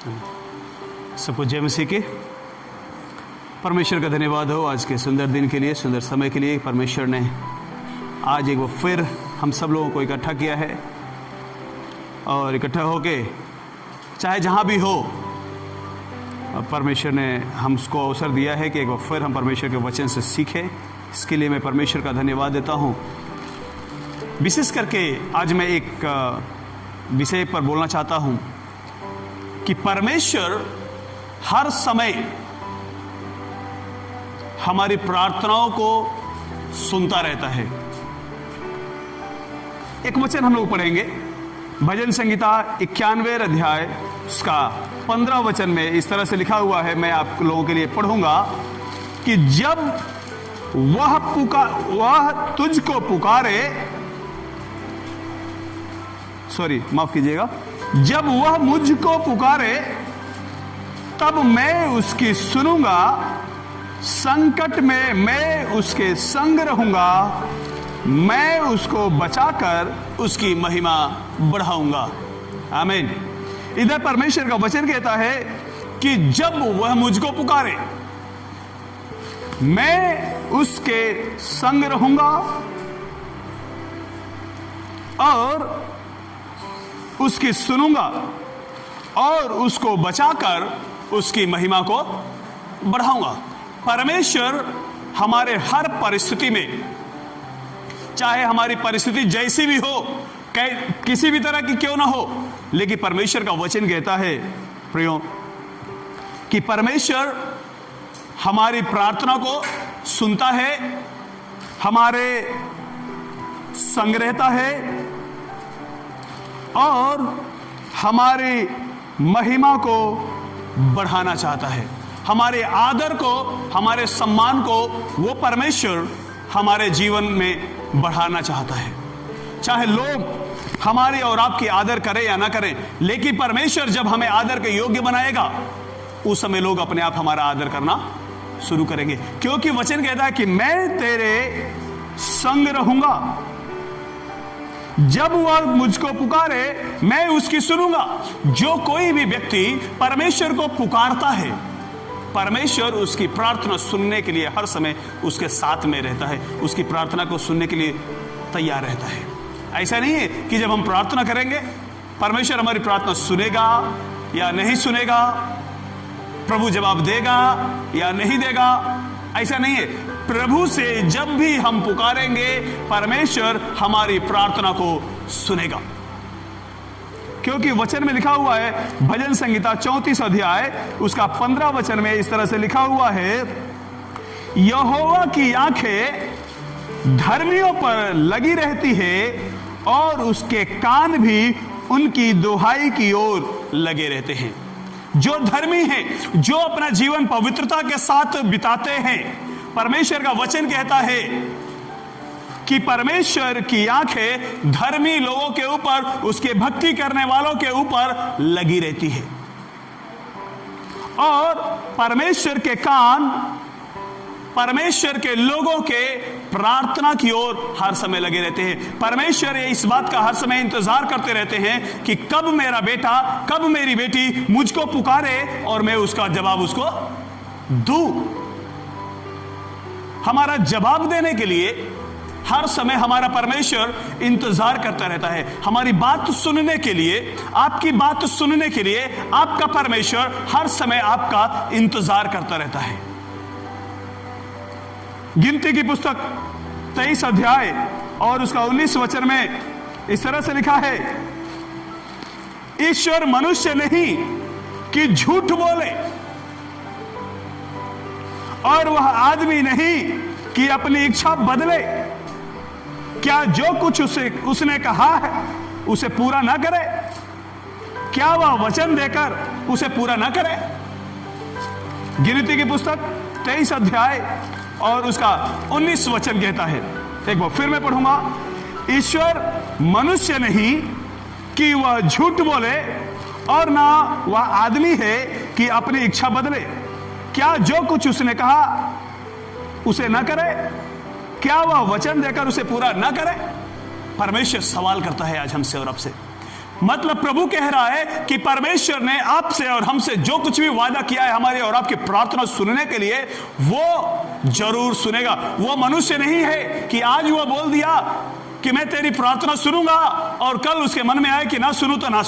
सबको जय मसीह की। परमेश्वर का धन्यवाद हो आज के सुंदर दिन के लिए, सुंदर समय के लिए। परमेश्वर ने आज एक बार फिर हम सब लोगों को इकट्ठा किया है और इकट्ठा होके चाहे जहाँ भी हो, परमेश्वर ने हमको अवसर दिया है कि एक बार फिर हम परमेश्वर के वचन से सीखें। इसके लिए मैं परमेश्वर का धन्यवाद देता हूँ। विशेष करके आज मैं एक विषय पर बोलना चाहता हूँ कि परमेश्वर हर समय हमारी प्रार्थनाओं को सुनता रहता है। एक वचन हम लोग पढ़ेंगे, भजन संहिता 91 अध्याय उसका 15 वचन में इस तरह से लिखा हुआ है। मैं आप लोगों के लिए पढ़ूंगा कि जब वह तुझको पुकारे, माफ कीजिएगा, जब वह मुझको पुकारे तब मैं उसकी सुनूंगा, संकट में मैं उसके संग रहूंगा, मैं उसको बचाकर उसकी महिमा बढ़ाऊंगा। आमीन। इधर परमेश्वर का वचन कहता है कि जब वह मुझको पुकारे मैं उसके संग रहूंगा और उसकी सुनूंगा और उसको बचाकर उसकी महिमा को बढ़ाऊंगा। परमेश्वर हमारे हर परिस्थिति में, चाहे हमारी परिस्थिति जैसी भी हो, किसी भी तरह की क्यों ना हो, लेकिन परमेश्वर का वचन कहता है प्रियो कि परमेश्वर हमारी प्रार्थना को सुनता है, हमारे संग रहता है और हमारी महिमा को बढ़ाना चाहता है। हमारे आदर को, हमारे सम्मान को वो परमेश्वर हमारे जीवन में बढ़ाना चाहता है। चाहे लोग हमारी और आपकी आदर करें या ना करें, लेकिन परमेश्वर जब हमें आदर के योग्य बनाएगा उस समय लोग अपने आप हमारा आदर करना शुरू करेंगे, क्योंकि वचन कहता है कि मैं तेरे संग रहूंगा, जब वह मुझको पुकारे मैं उसकी सुनूंगा। जो कोई भी व्यक्ति परमेश्वर को पुकारता है, परमेश्वर उसकी प्रार्थना सुनने के लिए हर समय उसके साथ में रहता है, उसकी प्रार्थना को सुनने के लिए तैयार रहता है। ऐसा नहीं है कि जब हम प्रार्थना करेंगे परमेश्वर हमारी प्रार्थना सुनेगा या नहीं सुनेगा, प्रभु जवाब देगा या नहीं देगा, ऐसा नहीं है। प्रभु से जब भी हम पुकारेंगे परमेश्वर हमारी प्रार्थना को सुनेगा, क्योंकि वचन में लिखा हुआ है, भजन संहिता 34 अध्याय उसका 15 वचन में इस तरह से लिखा हुआ है, यहोवा की आंखें धर्मियों पर लगी रहती है और उसके कान भी उनकी दुहाई की ओर लगे रहते हैं। जो धर्मी हैं, जो अपना जीवन पवित्रता के साथ बिताते हैं, परमेश्वर का वचन कहता है कि परमेश्वर की आंखें धर्मी लोगों के ऊपर, उसके भक्ति करने वालों के ऊपर लगी रहती है और परमेश्वर के कान परमेश्वर के लोगों के प्रार्थना की ओर हर समय लगे रहते हैं। परमेश्वर इस बात का हर समय इंतजार करते रहते हैं कि कब मेरा बेटा, कब मेरी बेटी मुझको पुकारे और मैं उसका जवाब उसको दूं। हमारा जवाब देने के लिए हर समय हमारा परमेश्वर इंतजार करता रहता है। हमारी बात सुनने के लिए, आपकी बात सुनने के लिए आपका परमेश्वर हर समय आपका इंतजार करता रहता है। गिनती की पुस्तक 23 अध्याय और उसका 19 वचन में इस तरह से लिखा है, ईश्वर मनुष्य नहीं कि झूठ बोले और वह आदमी नहीं कि अपनी इच्छा बदले। क्या जो कुछ उसने कहा है उसे पूरा ना करे? क्या वह वचन देकर उसे पूरा ना करे? गिनती की पुस्तक 23 अध्याय और उसका 19 वचन कहता है, एक बार फिर मैं पढ़ूंगा, ईश्वर मनुष्य नहीं कि वह झूठ बोले और ना वह आदमी है कि अपनी इच्छा बदले। क्या जो कुछ उसने कहा उसे ना करे? क्या वह वचन देकर उसे पूरा ना करे? परमेश्वर सवाल करता है आज हमसे और आपसे। मतलब प्रभु कह रहा है कि परमेश्वर ने आपसे और हमसे जो कुछ भी वादा किया है हमारी और आपकी प्रार्थना सुनने के लिए, वो जरूर सुनेगा। वो मनुष्य नहीं है कि आज वो बोल दिया कि मैं तेरी प्रार्थना सुनूंगा और कल उसके मन में आए कि ना सुनूं तो ना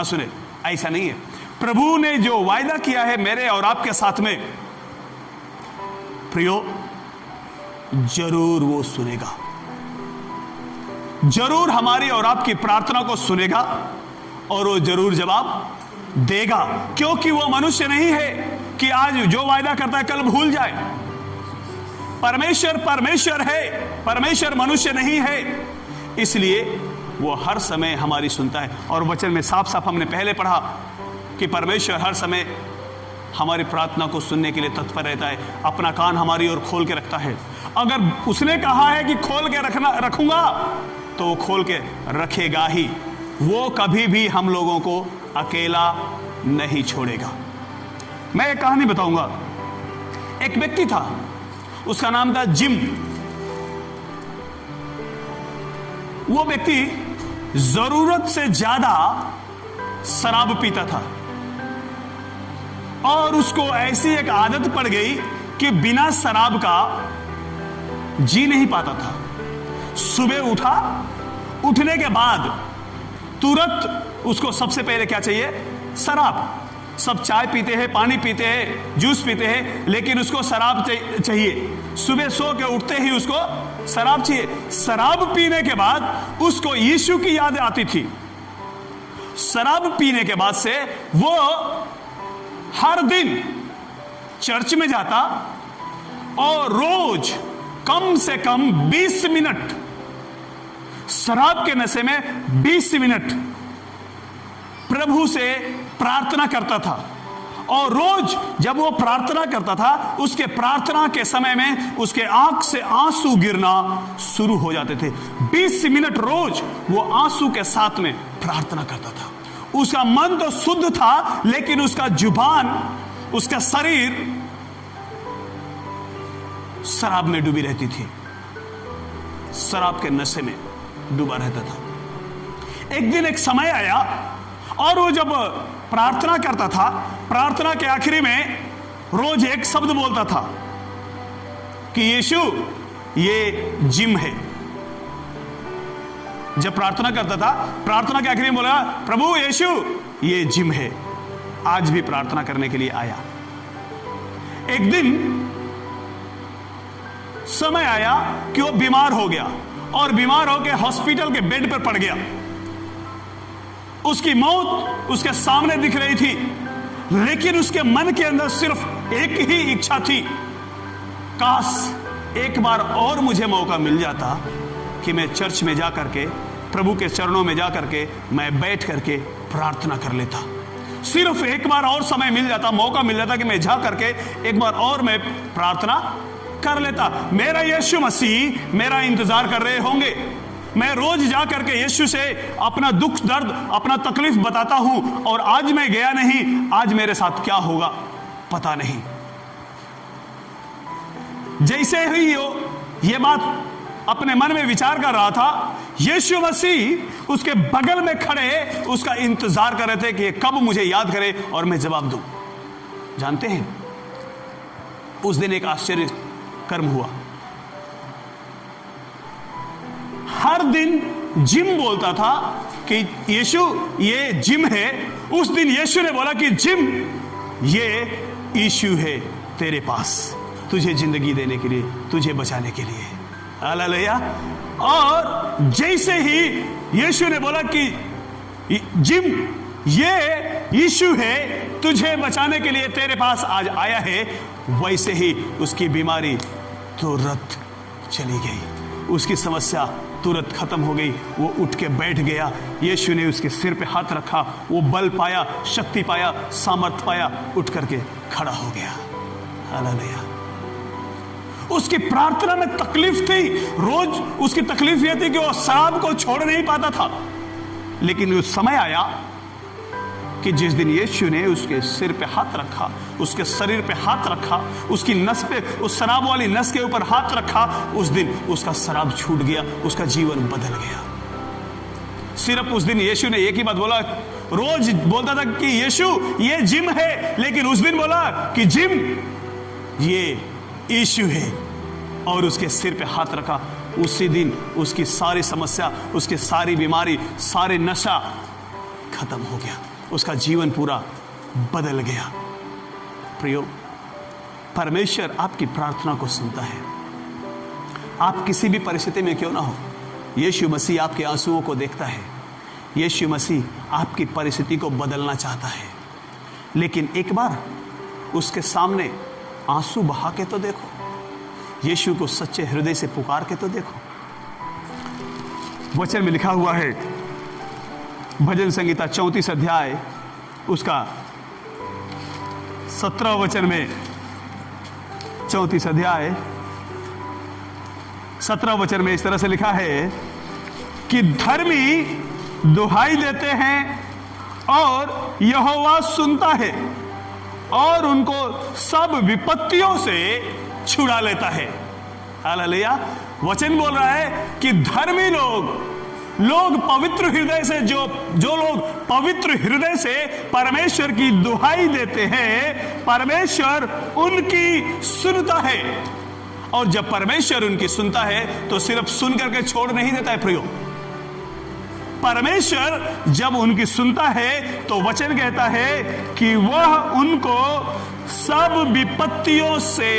सुने। ऐसा नहीं है। प्रभु ने जो वायदा किया है मेरे और आपके साथ में, प्रियो, जरूर वो सुनेगा, जरूर हमारी और आपकी प्रार्थना को सुनेगा और वो जरूर जवाब देगा, क्योंकि वो मनुष्य नहीं है कि आज जो वायदा करता है कल भूल जाए। परमेश्वर है, परमेश्वर मनुष्य नहीं है, इसलिए वो हर समय हमारी सुनता है। और वचन में साफ साफ हमने पहले पढ़ा कि परमेश्वर हर समय हमारी प्रार्थना को सुनने के लिए तत्पर रहता है, अपना कान हमारी ओर खोल के रखता है। अगर उसने कहा है कि खोल के रखूंगा तो वो खोल के रखेगा ही। वो कभी भी हम लोगों को अकेला नहीं छोड़ेगा। मैं एक कहानी बताऊंगा। एक व्यक्ति था, उसका नाम था जिम। वो व्यक्ति जरूरत से ज्यादा शराब पीता था और उसको ऐसी एक आदत पड़ गई कि बिना शराब का जी नहीं पाता था। सुबह उठने के बाद तुरंत उसको सबसे पहले क्या चाहिए? शराब। सब चाय पीते हैं, पानी पीते हैं, जूस पीते हैं, लेकिन उसको शराब चाहिए। सुबह सो के उठते ही उसको शराब चाहिए। शराब पीने के बाद उसको यीशु की याद आती थी। शराब पीने के बाद से वो हर दिन चर्च में जाता और रोज कम से कम 20 मिनट शराब के नशे में 20 मिनट प्रभु से प्रार्थना करता था। और रोज जब वो प्रार्थना करता था, उसके प्रार्थना के समय में उसके आंख से आंसू गिरना शुरू हो जाते थे। 20 मिनट रोज वो आंसू के साथ में प्रार्थना करता था। उसका मन तो शुद्ध था, लेकिन उसका जुबान, उसका शरीर शराब में डूबी रहती थी, शराब के नशे में डूबा रहता था। एक दिन एक समय आया और वो जब प्रार्थना करता था, प्रार्थना के आखिरी में रोज एक शब्द बोलता था कि यीशु ये जिम है। जब प्रार्थना करता था, प्रार्थना के आखिरी में बोला, प्रभु यीशु ये जिम है। आज भी प्रार्थना करने के लिए आया। एक दिन समय आया कि वो बीमार हो गया और बीमार होकर हॉस्पिटल के बेड पर पड़ गया। उसकी मौत उसके सामने दिख रही थी, लेकिन उसके मन के अंदर सिर्फ एक ही इच्छा थी, काश एक बार और मुझे मौका मिल जाता कि मैं चर्च में जा करके, प्रभु के चरणों में जा करके मैं बैठ करके प्रार्थना कर लेता। सिर्फ एक बार और समय मिल जाता, मौका मिल जाता कि मैं जा करके एक बार और मैं प्रार्थना कर लेता। मेरा यीशु मसीह मेरा इंतजार कर रहे होंगे। मैं रोज जा करके यीशु से अपना दुख दर्द, अपना तकलीफ बताता हूं, और आज मैं गया नहीं, आज मेरे साथ क्या होगा पता नहीं। जैसे ही ये बात अपने मन में विचार कर रहा था, यीशु मसीह उसके बगल में खड़े उसका इंतजार कर रहे थे कि कब मुझे याद करे और मैं जवाब दूं। जानते हैं, उस दिन एक आश्चर्य कर्म हुआ। हर दिन जिम बोलता था कि यीशु ये जिम है। उस दिन यीशु ने बोला कि जिम ये यीशु है तेरे पास, तुझे जिंदगी देने के लिए, तुझे बचाने के लिए। हालेलुया। और जैसे ही यीशु ने बोला कि जिम ये यीशु है तुझे बचाने के लिए तेरे पास आज आया है, वैसे ही उसकी बीमारी तुरंत चली गई, उसकी समस्या तुरंत खत्म हो गई। वो उठ के बैठ गया। यीशु ने उसके सिर पे हाथ रखा, वो बल पाया, शक्ति पाया, सामर्थ पाया, उठ करके खड़ा हो गया। हालेलुया। उसकी प्रार्थना में तकलीफ थी। रोज उसकी तकलीफ यह थी कि वो शराब को छोड़ नहीं पाता था, लेकिन उस समय आया कि जिस दिन यीशु ने उसके सिर पे हाथ रखा, उसके शरीर पे हाथ रखा, उसकी नस पे, उस शराब वाली नस के ऊपर हाथ रखा, उस दिन उसका शराब छूट गया, उसका जीवन बदल गया। सिर्फ उस दिन यीशु ने एक ही बात बोला। रोज बोलता था कि यीशु ये जिम है, लेकिन उस दिन बोला कि जिम ये यीशु है, और उसके सिर पे हाथ रखा। उसी दिन उसकी सारी समस्या, उसकी सारी बीमारी, सारे नशा खत्म हो गया, उसका जीवन पूरा बदल गया। प्रियो, परमेश्वर आपकी प्रार्थना को सुनता है। आप किसी भी परिस्थिति में क्यों ना हो, यीशु मसीह आपके आंसुओं को देखता है। यीशु मसीह आपकी परिस्थिति को बदलना चाहता है, लेकिन एक बार उसके सामने आंसू बहा के तो देखो, यीशु को सच्चे हृदय से पुकार के तो देखो। वचन में लिखा हुआ है, भजन संहिता 34 अध्याय उसका 17 वचन में, 34 अध्याय 17 वचन में इस तरह से लिखा है कि धर्मी दुहाई देते हैं और यहोवा सुनता है और उनको सब विपत्तियों से छुड़ा लेता है। हालेलुया। वचन बोल रहा है कि धर्मी लोग पवित्र हृदय से, जो लोग पवित्र हृदय से परमेश्वर की दुहाई देते हैं, परमेश्वर उनकी सुनता है। और जब परमेश्वर उनकी सुनता है तो सिर्फ सुन करके छोड़ नहीं देता है प्रियो। परमेश्वर जब उनकी सुनता है तो वचन कहता है कि वह उनको सब विपत्तियों से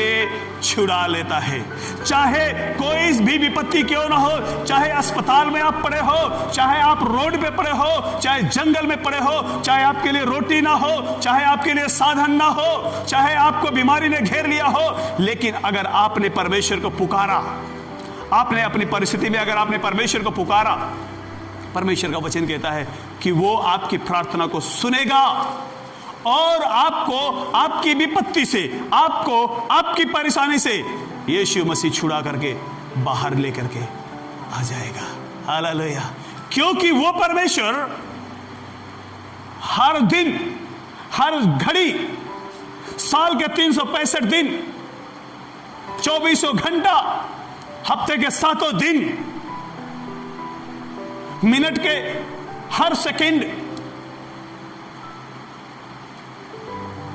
छुड़ा लेता है। चाहे कोई भी विपत्ति क्यों ना हो, चाहे अस्पताल में आप पड़े हो, चाहे आप रोड पे पड़े हो, चाहे जंगल में पड़े हो, चाहे आपके लिए रोटी ना हो, चाहे आपके लिए साधन ना हो, चाहे आपको बीमारी ने घेर लिया हो, लेकिन अगर आपने परमेश्वर को पुकारा, आपने अपनी परिस्थिति में अगर आपने परमेश्वर को पुकारा, परमेश्वर का वचन कहता है कि वो आपकी प्रार्थना को सुनेगा और आपको आपकी विपत्ति से, आपको आपकी परेशानी से यीशु मसीह छुड़ा करके बाहर लेकर के आ जाएगा। हालेलुया। क्योंकि वो परमेश्वर हर दिन, हर घड़ी, साल के 365 दिन, 2400 घंटा, हफ्ते के 7 दिन, मिनट के हर सेकंड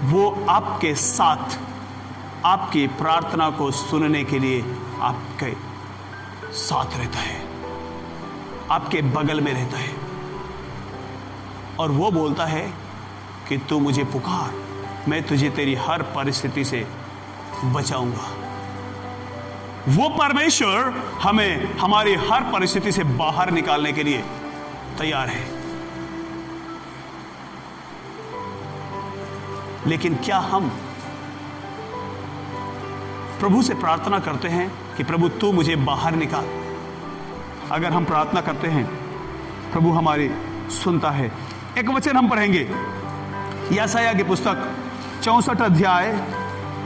वो आपके साथ, आपकी प्रार्थना को सुनने के लिए आपके साथ रहता है, आपके बगल में रहता है, और वो बोलता है कि तू मुझे पुकार, मैं तुझे तेरी हर परिस्थिति से बचाऊंगा। वो परमेश्वर हमें हमारी हर परिस्थिति से बाहर निकालने के लिए तैयार है। लेकिन क्या हम प्रभु से प्रार्थना करते हैं कि प्रभु तू मुझे बाहर निकाल? अगर हम प्रार्थना करते हैं, प्रभु हमारी सुनता है। एक वचन हम पढ़ेंगे, यशायाह की पुस्तक 64 अध्याय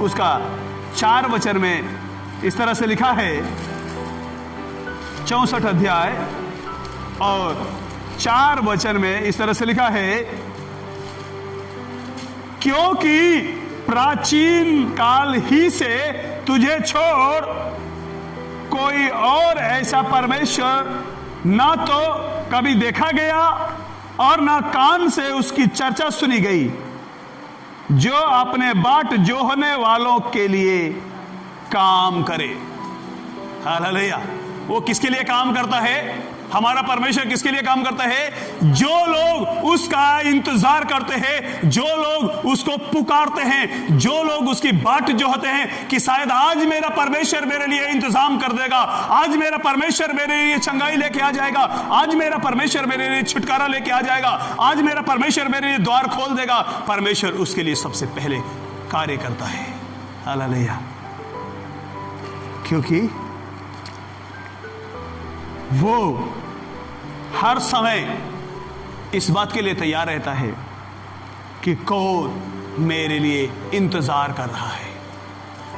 उसका 4 वचन में इस तरह से लिखा है। 64 अध्याय और 4 वचन में इस तरह से लिखा है, क्योंकि प्राचीन काल ही से तुझे छोड़ कोई और ऐसा परमेश्वर ना तो कभी देखा गया और ना कान से उसकी चर्चा सुनी गई, जो अपने बाट जोहने वालों के लिए काम करे। हालेलुया। वो किसके लिए काम करता है? हमारा परमेश्वर किसके लिए काम करता है? जो लोग उसका इंतजार करते हैं, जो लोग उसको पुकारते हैं, जो लोग उसकी बाट जोहते हैं कि शायद आज मेरा परमेश्वर मेरे लिए इंतजाम कर देगा, आज मेरा परमेश्वर मेरे लिए चंगाई लेके आ जाएगा, आज मेरा परमेश्वर मेरे लिए छुटकारा लेके आ जाएगा, आज मेरा परमेश्वर मेरे लिए द्वार खोल देगा। परमेश्वर उसके लिए सबसे पहले कार्य करता है। हालेलुया। क्योंकि वो हर समय इस बात के लिए तैयार रहता है कि कौन मेरे लिए इंतजार कर रहा है।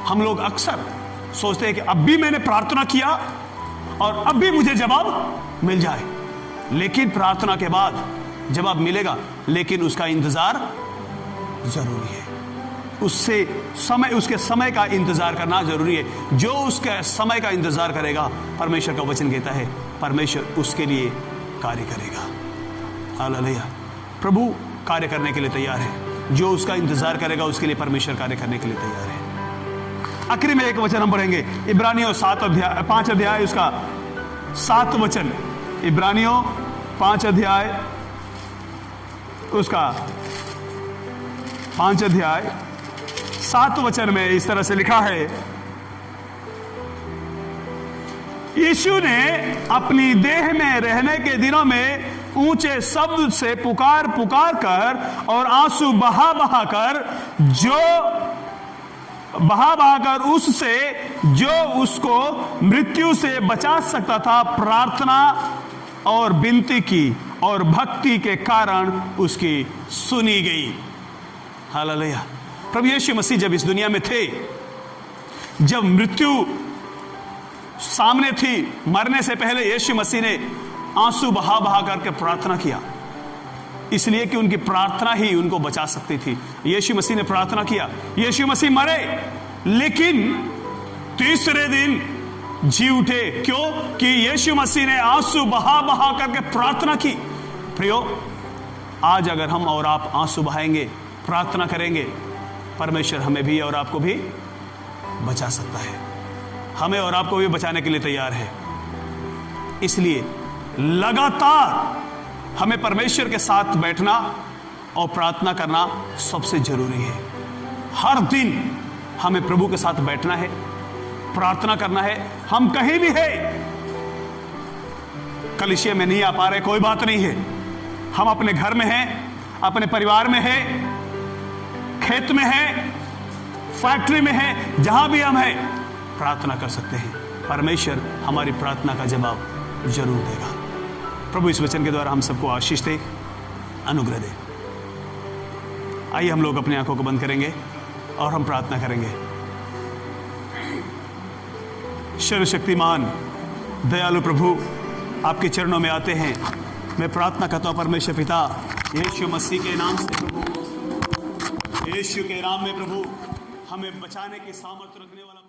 हम लोग अक्सर सोचते हैं कि अब भी मैंने प्रार्थना किया और अब भी मुझे जवाब मिल जाए, लेकिन प्रार्थना के बाद जवाब मिलेगा, लेकिन उसका इंतजार जरूरी है। उसके समय का इंतजार करना जरूरी है। जो उसके समय का इंतजार करेगा, परमेश्वर का वचन कहता है परमेश्वर उसके लिए कार्य करेगा। हालेलुया। प्रभु कार्य करने के लिए तैयार है। जो उसका इंतजार करेगा उसके लिए परमेश्वर कार्य करने के लिए तैयार है। आखिरी में एक वचन हम पढ़ेंगे, इब्रानियों 5 अध्याय उसका 7 वचन। इब्रानियों 5 अध्याय उसका 5 अध्याय 7 वचन में इस तरह से लिखा है, यीशु ने अपनी देह में रहने के दिनों में ऊंचे शब्द से पुकार पुकार कर और आंसू बहा बहा कर उससे जो उसको मृत्यु से बचा सकता था प्रार्थना और विनती की और भक्ति के कारण उसकी सुनी गई। हालेलुया। प्रभु यीशु मसीह जब इस दुनिया में थे, जब मृत्यु सामने थी, मरने से पहले यीशु मसीह ने आंसू बहा बहा करके प्रार्थना किया, इसलिए कि उनकी प्रार्थना ही उनको बचा सकती थी। यीशु मसीह ने प्रार्थना किया, यीशु मसीह मरे लेकिन तीसरे दिन जी उठे। क्यों? कि यीशु मसीह ने आंसू बहा बहा करके प्रार्थना की। प्रियो, आज अगर हम और आप आंसू बहाएंगे, प्रार्थना करेंगे, परमेश्वर हमें भी और आपको भी बचा सकता है। हमें और आपको भी बचाने के लिए तैयार है। इसलिए लगातार हमें परमेश्वर के साथ बैठना और प्रार्थना करना सबसे जरूरी है। हर दिन हमें प्रभु के साथ बैठना है, प्रार्थना करना है। हम कहीं भी है, कलीसिया में नहीं आ पा रहे, कोई बात नहीं है। हम अपने घर में हैं, अपने परिवार में हैं, खेत में हैं, फैक्ट्री में हैं, जहां भी हम हैं, प्रार्थना कर सकते हैं। परमेश्वर हमारी प्रार्थना का जवाब जरूर देगा। प्रभु इस वचन के द्वारा हम सबको आशीष दे, अनुग्रह दे। आइए हम लोग अपनी आंखों को बंद करेंगे और हम प्रार्थना करेंगे। सर्वशक्तिमान दयालु प्रभु, आपके चरणों में आते हैं। मैं प्रार्थना करता हूं परमेश्वर पिता, यीशु मसीह के नाम से प्रभु, यीशु के नाम में प्रभु, हमें बचाने की सामर्थ्य रखने वाला